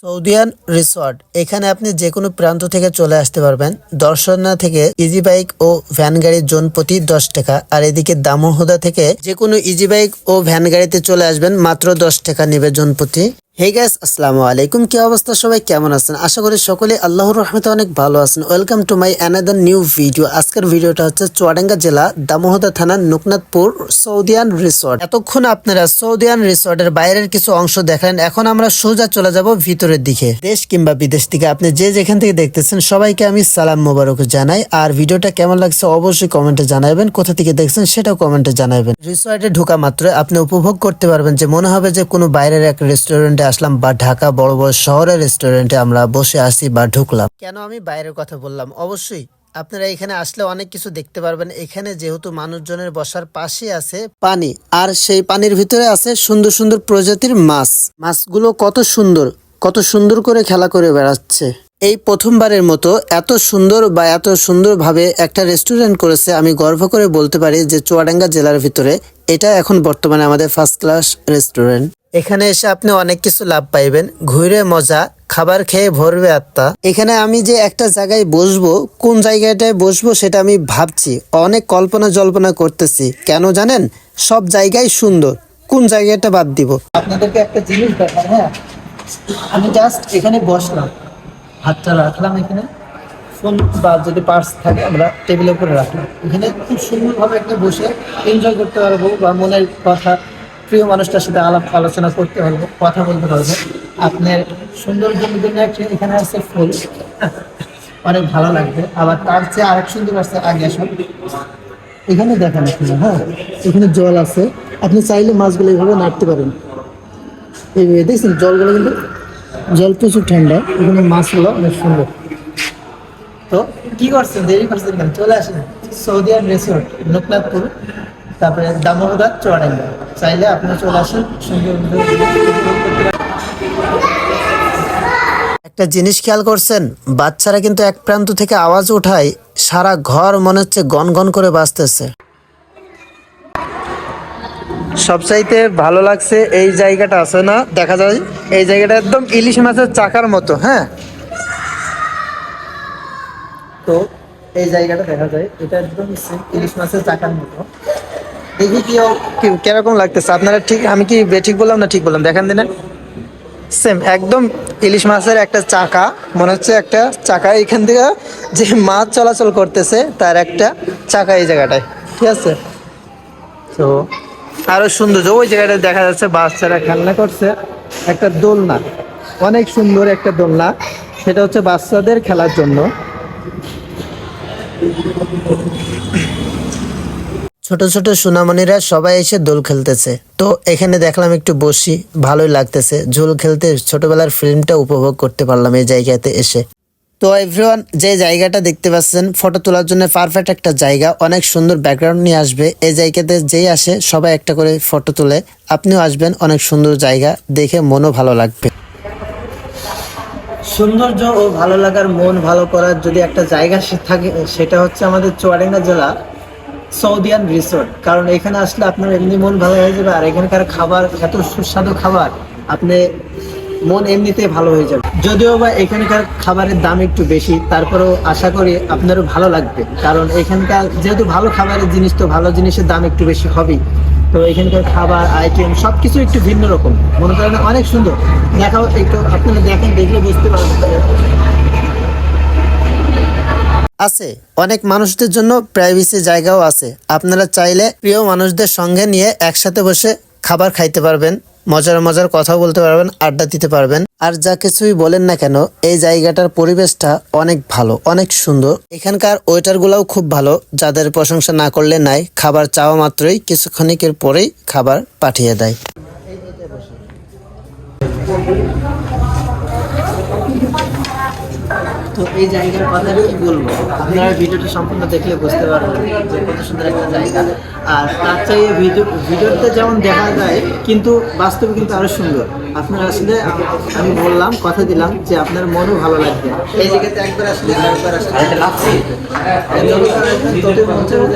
সৌদিয়ান resort, এখানে আপনি যে কোনো প্রান্ত থেকে চলে আসতে পারবেন। দর্শনা থেকে ইজি বাইক ও ভ্যান গাড়ির জন প্রতি 10 টাকা, আর এদিকে দামোহদা থেকে যে কোনো ইজি বাইক ও ভ্যান গাড়িতে চলে আসবেন, মাত্র 10 টাকা নেবে জন প্রতি। হে গাইস, আসসালামু আলাইকুম। কি অবস্থা, সবাই কেমন আছেন? আশা করি সকলে আল্লাহর রহমতে অনেক ভালো আছেন। Welcome to my another new video. আজকের ভিডিওটা হচ্ছে চুয়াডাঙ্গা জেলা দামোহদা থানার নুকনাথপুর সৌদিয়ান রিসর্ট। এতক্ষণ আপনারা সৌদিয়ান রিসর্টের বাইরের কিছু অংশ দেখলেন, এখন আমরা সোজা চলে যাব ভিতরের দিকে। দেশ কিংবা বিদেশ থেকে আপনি যে যেখান থেকে দেখতেছেন সবাইকে আমি সালাম মোবারক জানাই। আর ভিডিওটা কেমন লাগছে অবশ্যই কমেন্টে জানাবেন, কোথা থেকে দেখছেন সেটাও কমেন্টে জানাবেন। রিসর্টে ঢোকা মাত্র আপনি উপভোগ করতে পারবেন যে মনে হবে যে কোনো বাইরের এক রেস্টুরেন্টে আসলাম, বা ঢাকা বড় বড় শহরের রেস্টুরেন্টে আমরা বসে আসি বা ঢুকলাম। কেন আমি বাইরের কথা বললাম, অবশ্যই আপনারা এখানে আসলে অনেক কিছু দেখতে পারবেন। এখানে যেহেতু মানুষজনের বসার পাশে আছে পানি, আর সেই পানির ভিতরে আছে সুন্দর সুন্দর প্রজাতির মাছ। মাছগুলো কত সুন্দর করে খেলা করে বেড়াচ্ছে। এই প্রথমবারের মতো এত সুন্দর ভাবে একটা রেস্টুরেন্ট করেছে। আমি গর্ব করে বলতে পারি যে চুয়াডাঙ্গা জেলার ভিতরে এটা এখন বর্তমানে আমাদের ফার্স্ট ক্লাস রেস্টুরেন্ট। এখানে এসে আপনি অনেক কিছু লাভ পাইবেন, ঘুরে মজা, খাবার খেয়ে ভরবে আত্মা। এখানে আমি যে একটা জায়গায় বসবো, কোন জায়গাটায় বসবো সেটা আমি ভাবছি, অনেক কল্পনা জল্পনা করতেছি। কেন জানেন? সব জায়গায় সুন্দর, কোন জায়গাটা বাদ দিব। আপনাদেরকে একটা জিনিস দেখাই। হ্যাঁ, আমি জাস্ট এখানে বসলাম, হাতটা রাখলাম এখানে, ফোন বা যদি পার্স থাকে আমরা টেবিলের উপরে রাখলাম। এখানে খুব সুন্দরভাবে একটা বসে এনজয় করতে পারবো, বা মনের কথা প্রিয় মানুষটার সাথে আলাপ আলোচনা করতে পারবো, কথা বলতে পারবো। আপনার সুন্দর জন্য এখানে আছে ফুল, অনেক ভালো লাগবে। আবার তার চেয়ে আরেক সুন্দর আছে আগে আসুন, এখানে দেখেন আপনি। হ্যাঁ, এখানে জল আছে, আপনি চাইলে মাছগুলো এইভাবে নাড়তে পারেন। এইভাবে দেখছেন জলগুলো, কিন্তু জল প্রচুর ঠান্ডা। এখানে মাছগুলো অনেক সুন্দর। তো কি করছেন, দেরি করছেন কেন? চলে আসেন সৌদিয়ান রিসোর্ট, নুকনাথপুর, তারপরে দামোহদা, চুয়াডাঙ্গা। চাইলে আপনারা চলে আসেন, সুন্দর। একটা জিনিস খেয়াল করছেন, বাচ্চারা কিন্তু এক প্রান্ত থেকে আওয়াজ ওঠায়, সারা ঘর মনে হচ্ছে গনগন করে বাজতেছে। সবচাইতে ভালো লাগছে এই জায়গাটা আছে না, দেখা যায় এই জায়গাটা একদম ইলিশ মাছের চাকার মতো। হ্যাঁ, তো এই জায়গাটা দেখা যায়, এটা একদম ইলিশ মাছের চাকার মতো। দেখি কিরকম লাগতেছে আপনারা। ঠিক আমি কি ঠিক বললাম না ঠিক বললাম? দেখেন দিনে সেম একদম ইলিশ মাছের একটা চাকা মনে হচ্ছে, একটা চাকা। এখান থেকে যে মাছ চলাচল করতেছে তার একটা চাকা এই জায়গাটায়, ঠিক আছে। তো আরো সৌন্দর্য ওই জায়গাটায় দেখা যাচ্ছে, বাচ্চারা খেলনা করছে। একটা দোলনা, অনেক সুন্দর একটা দোলনা, সেটা হচ্ছে বাচ্চাদের খেলার জন্য। ছোট ছোট সোনামণিরা সবাই এসে দোল খেলতেছে। তো এখানে দেখলাম একটু বসি, ভালোই লাগতেছে। ঝোল খেলতে ছোটবেলার ফিল্মটা উপভোগ করতে পারলাম এই জায়গাতে এসে। তো এভরিওয়ান, যে জায়গাটা দেখতে পাচ্ছেন ফটো তোলার জন্য পারফেক্ট একটা জায়গা, অনেক সুন্দর ব্যাকগ্রাউন্ড নিয়ে আসবে। এই জায়গাতে যেই আসে সবাই একটা করে ফটো তোলে, আপনিও আসবেন, অনেক সুন্দর জায়গা, দেখে মনও ভালো লাগবে। সৌন্দর্য ও ভালো লাগার, মন ভালো করার যদি একটা জায়গা থাকে, সেটা হচ্ছে আমাদের চুয়াডাঙ্গা জেলা সৌদিয়ান রিসোর্ট। কারণ এখানে আসলে আপনার এমনি মন ভালো হয়ে যাবে, আর এখানকার খাবার এত সুস্বাদু খাবার, আপনি মন এমনিতেই ভালো হয়ে যাবে। যদিও বা এখানকার খাবারের দাম একটু বেশি, তারপরেও আশা করি আপনারও ভালো লাগবে। কারণ এখানকার যেহেতু ভালো খাবারের জিনিস, তো ভালো জিনিসের দাম একটু বেশি হবেই। তো এখানকার খাবার আইটেম সবকিছু একটু ভিন্ন রকম, মনে করেন অনেক সুন্দর। দেখাও একটু, আপনারা দেখেন, দেখলে বুঝতে পারবেন। আছে অনেক মানুষদের জন্য প্রাইভেসি জায়গাও আছে। আপনারা চাইলে প্রিয় মানুষদের সঙ্গে নিয়ে একসাথে বসে খাবার খাইতে পারবেন, মজার কথা বলতে পারবেন, আড্ডা দিতে পারবেন। আর যা কিছুই বলেন না কেন, এই জায়গাটার পরিবেশটা অনেক ভালো, অনেক সুন্দর। এখানকার ওয়েটার গুলাও খুব ভালো, যাদের প্রশংসা না করলে নাই। খাবার চাওয়া মাত্রই কিছুক্ষণিকের পরেই খাবার পাঠিয়ে দেয়। তো এই জায়গার কথা কি বলবো, আপনারা ভিডিওটা সম্পূর্ণ দেখলে বুঝতে পারবেন যে কত সুন্দর একটা জায়গা। আর তার চাইয়ে ভিডিওতে যেমন দেখা যায়, কিন্তু বাস্তবে কিন্তু আরো সুন্দর। আপনারা আসলে, আমি বললাম, কথা দিলাম যে আপনার মনও ভালো লাগবে এই জায়গাতে একবার আসলে। আরেকবার আসলে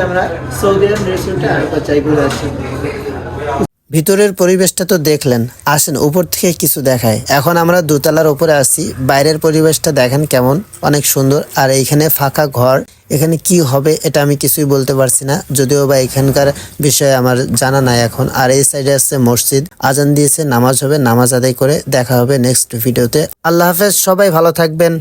আমরা সৌদিয়ান রেস্টুরেন্টে আরেকবার চাই ঘুরে আসি। ভিতরের পরিবেশটা তো দেখলেন, আসেন উপর থেকে কিছু দেখায়। এখন আমরা দোতলার উপরে আছি, বাইরের পরিবেশটা দেখেন কেমন, অনেক সুন্দর। আর এইখানে ফাঁকা ঘর, এখানে কি হবে এটা আমি কিছুই বলতে পারছি না, যদিও বা এখানকার বিষয়ে আমার জানা নাই এখন। আর এই সাইডে আছে মসজিদ, আজান দিয়েছে, নামাজ হবে, নামাজ আদায় করে দেখা হবে নেক্সট ভিডিওতে। আল্লাহ হাফেজ, সবাই ভালো থাকবেন।